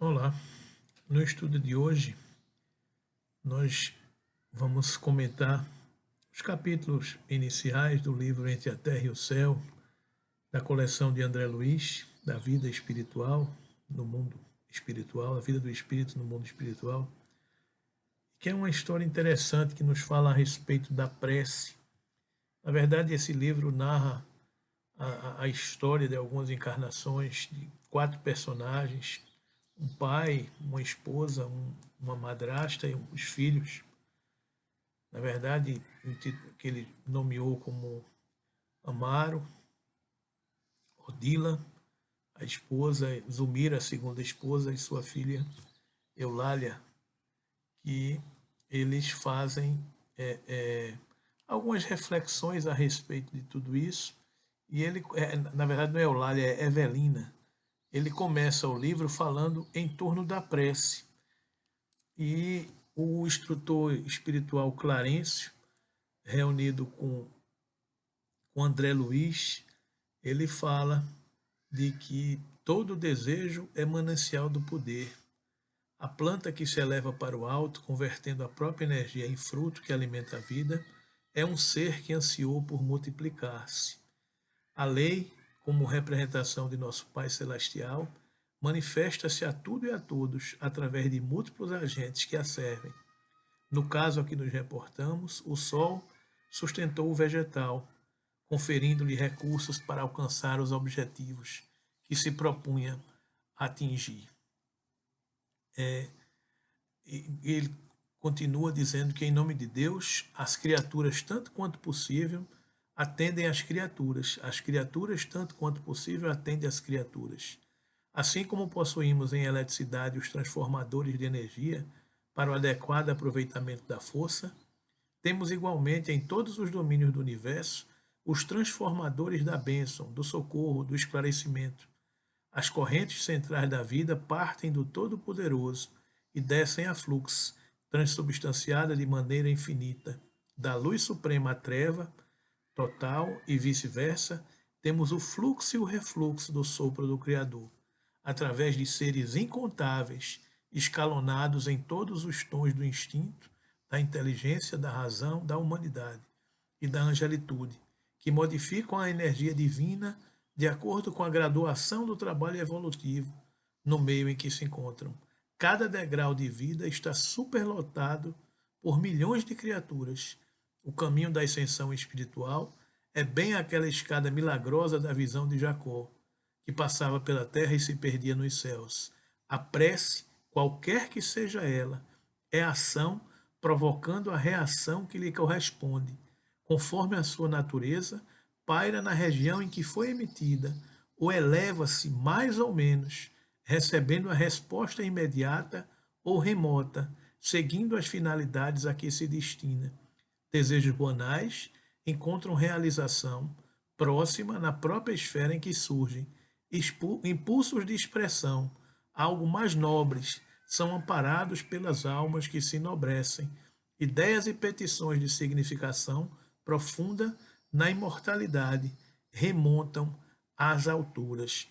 Olá, no estudo de hoje nós vamos comentar os capítulos iniciais do livro Entre a Terra e o Céu, da coleção de André Luiz, da vida espiritual no mundo espiritual, a vida do espírito no mundo espiritual, que é uma história interessante que nos fala a respeito da prece. Na verdade, esse livro narra a história de algumas encarnações de 4 personagens, um pai, uma esposa, uma madrasta e os filhos. Na verdade, o título que ele nomeou como Amaro, Odila, a esposa, Zumira, a segunda esposa, e sua filha Eulália, que eles fazem algumas reflexões a respeito de tudo isso. E ele, na verdade, não é Eulália, é Evelina. Ele começa o livro falando em torno da prece. E o instrutor espiritual Clarencio, reunido com André Luiz, ele fala de que todo desejo é manancial do poder. A planta que se eleva para o alto, convertendo a própria energia em fruto que alimenta a vida, é um ser que ansiou por multiplicar-se. A lei, como representação de nosso Pai Celestial, manifesta-se a tudo e a todos através de múltiplos agentes que a servem. No caso a que nos reportamos, o Sol sustentou o vegetal, conferindo-lhe recursos para alcançar os objetivos que se propunha atingir. Ele continua dizendo que, em nome de Deus, as criaturas, tanto quanto possível, atendem às criaturas, tanto quanto possível, atendem às criaturas. Assim como possuímos em eletricidade os transformadores de energia para o adequado aproveitamento da força, temos igualmente em todos os domínios do universo os transformadores da bênção, do socorro, do esclarecimento. As correntes centrais da vida partem do Todo-Poderoso e descem a fluxo, transubstanciada de maneira infinita. Da luz suprema à treva total e vice-versa, temos o fluxo e o refluxo do sopro do Criador, através de seres incontáveis, escalonados em todos os tons do instinto, da inteligência, da razão, da humanidade e da angelitude, que modificam a energia divina de acordo com a graduação do trabalho evolutivo no meio em que se encontram. Cada degrau de vida está superlotado por milhões de criaturas. O caminho da ascensão espiritual é bem aquela escada milagrosa da visão de Jacó, que passava pela terra e se perdia nos céus. A prece, qualquer que seja ela, é ação provocando a reação que lhe corresponde, conforme a sua natureza, paira na região em que foi emitida, ou eleva-se mais ou menos, recebendo a resposta imediata ou remota, seguindo as finalidades a que se destina. Desejos banais encontram realização próxima na própria esfera em que surgem. Impulsos de expressão, algo mais nobres, são amparados pelas almas que se enobrecem. Ideias e petições de significação profunda na imortalidade remontam às alturas.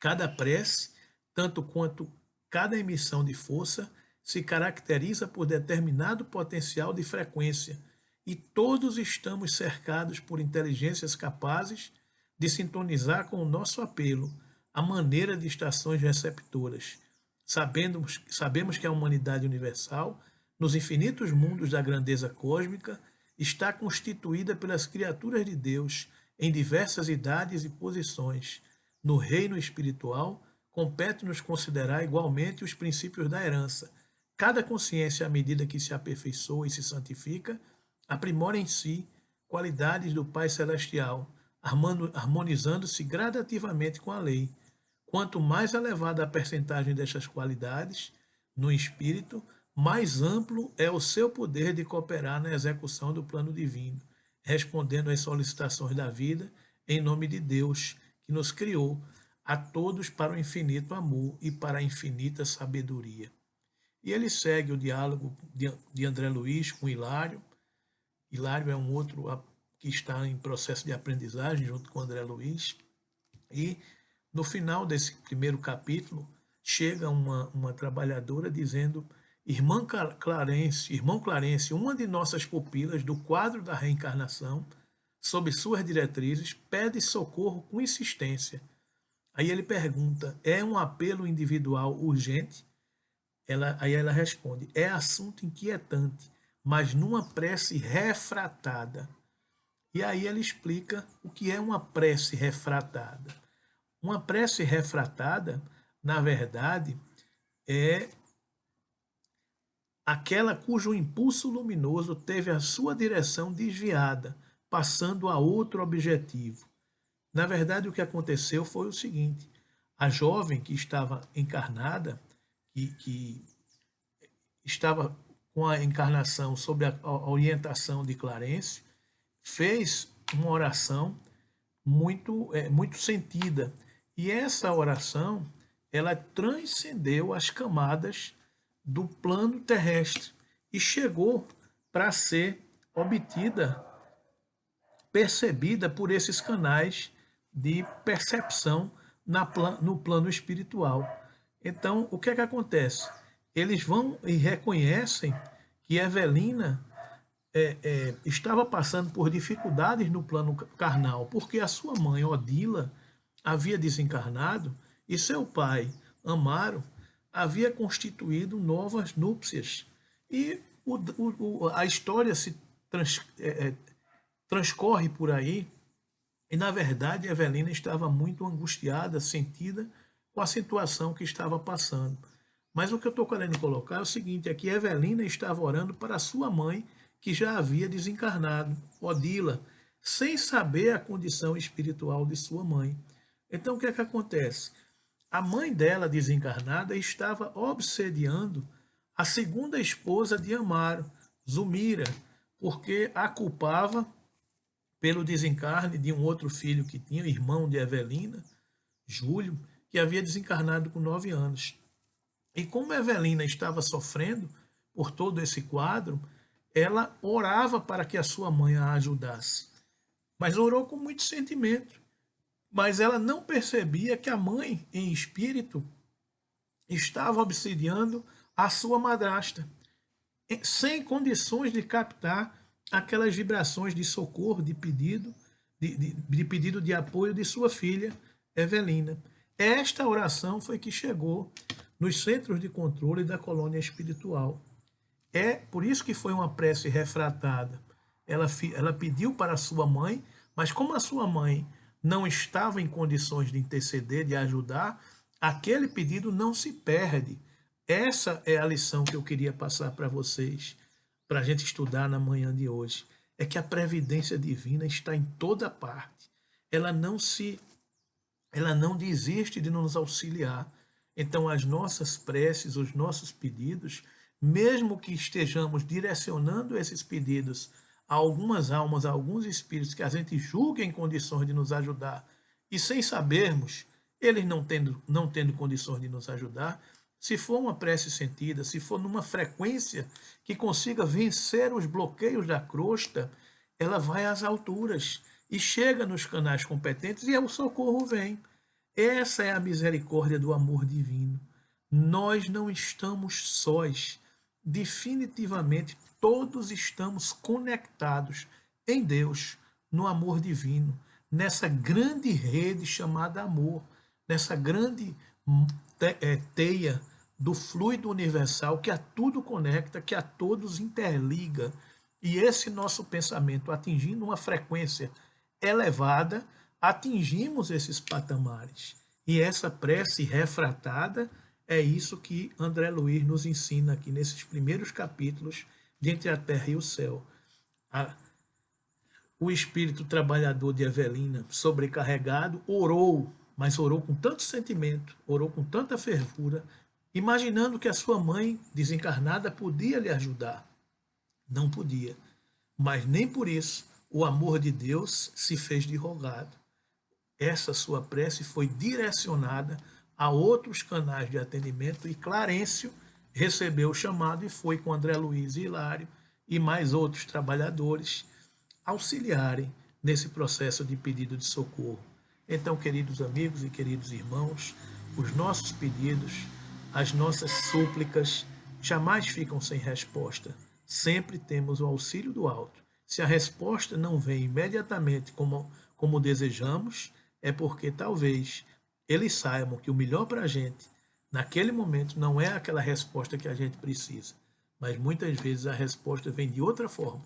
Cada prece, tanto quanto cada emissão de força, se caracteriza por determinado potencial de frequência, e todos estamos cercados por inteligências capazes de sintonizar com o nosso apelo, a maneira de estações receptoras. Sabemos que a humanidade universal, nos infinitos mundos da grandeza cósmica, está constituída pelas criaturas de Deus em diversas idades e posições. No reino espiritual, compete-nos considerar igualmente os princípios da herança. Cada consciência, à medida que se aperfeiçoa e se santifica, aprimora em si qualidades do Pai Celestial, harmonizando-se gradativamente com a lei. Quanto mais elevada a percentagem destas qualidades no espírito, mais amplo é o seu poder de cooperar na execução do plano divino, respondendo às solicitações da vida em nome de Deus, que nos criou a todos para o infinito amor e para a infinita sabedoria. E ele segue o diálogo de André Luiz com Hilário. Hilário é um outro que está em processo de aprendizagem junto com André Luiz. E no final desse primeiro capítulo, chega uma trabalhadora dizendo: irmão Clarence, uma de nossas pupilas do quadro da reencarnação, sob suas diretrizes, pede socorro com insistência. Aí ele pergunta: é um apelo individual urgente? Aí ela responde: é assunto inquietante, mas numa prece refratada. E aí ele explica o que é uma prece refratada. Uma prece refratada, na verdade, é aquela cujo impulso luminoso teve a sua direção desviada, passando a outro objetivo. Na verdade, o que aconteceu foi o seguinte: a jovem que estava encarnada, que estava com a encarnação sob a orientação de Clarence, fez uma oração muito sentida. E essa oração, ela transcendeu as camadas do plano terrestre e chegou para ser obtida, percebida por esses canais de percepção no plano espiritual. Então, o que é que acontece? Eles vão e reconhecem que Evelina estava passando por dificuldades no plano carnal, porque a sua mãe, Odila, havia desencarnado e seu pai, Amaro, havia constituído novas núpcias. E a história se transcorre por aí, e na verdade Evelina estava muito angustiada, sentida com a situação que estava passando. Mas o que eu estou querendo colocar é o seguinte: é que Evelina estava orando para a sua mãe, que já havia desencarnado, Odila, sem saber a condição espiritual de sua mãe. Então o que é que acontece? A mãe dela, desencarnada, estava obsediando a segunda esposa de Amaro, Zumira, porque a culpava pelo desencarne de um outro filho que tinha, irmão de Evelina, Júlio, que havia desencarnado com 9 anos. E como Evelina estava sofrendo por todo esse quadro, ela orava para que a sua mãe a ajudasse. Mas orou com muito sentimento. Mas ela não percebia que a mãe, em espírito, estava obsidiando a sua madrasta, sem condições de captar aquelas vibrações de socorro, de pedido de apoio de sua filha, Evelina. Esta oração foi que chegou nos centros de controle da colônia espiritual. É por isso que foi uma prece refratada. Ela pediu para a sua mãe, mas como a sua mãe não estava em condições de interceder, de ajudar, aquele pedido não se perde. Essa é a lição que eu queria passar para vocês, para a gente estudar na manhã de hoje. É que a previdência divina está em toda parte. Ela não desiste de nos auxiliar. Então, as nossas preces, os nossos pedidos, mesmo que estejamos direcionando esses pedidos a algumas almas, a alguns espíritos que a gente julga em condições de nos ajudar, e sem sabermos, eles não tendo condições de nos ajudar, se for uma prece sentida, se for numa frequência que consiga vencer os bloqueios da crosta, ela vai às alturas e chega nos canais competentes e o socorro vem. Essa é a misericórdia do amor divino. Nós não estamos sós. Definitivamente, todos estamos conectados em Deus, no amor divino, nessa grande rede chamada amor, nessa grande teia do fluido universal que a tudo conecta, que a todos interliga. E esse nosso pensamento, atingindo uma frequência elevada, atingimos esses patamares. E essa prece refratada é isso que André Luiz nos ensina aqui nesses primeiros capítulos de Entre a Terra e o Céu. O espírito trabalhador de Evelina, sobrecarregado, orou, mas orou com tanto sentimento, orou com tanta fervura, imaginando que a sua mãe desencarnada podia lhe ajudar. Não podia, mas nem por isso o amor de Deus se fez de rogado. Essa sua prece foi direcionada a outros canais de atendimento e Clarencio recebeu o chamado e foi com André Luiz e Hilário e mais outros trabalhadores auxiliarem nesse processo de pedido de socorro. Então, queridos amigos e queridos irmãos, os nossos pedidos As nossas súplicas jamais ficam sem resposta. Sempre temos o auxílio do alto. Se a resposta não vem imediatamente como desejamos, é porque talvez eles saibam que o melhor para a gente, naquele momento, não é aquela resposta que a gente precisa. Mas muitas vezes a resposta vem de outra forma,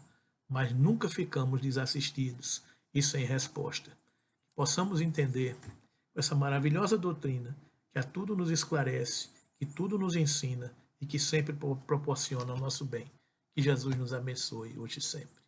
mas nunca ficamos desassistidos e sem resposta. Possamos entender essa maravilhosa doutrina que a tudo nos esclarece, que tudo nos ensina e que sempre proporciona o nosso bem. Que Jesus nos abençoe hoje e sempre.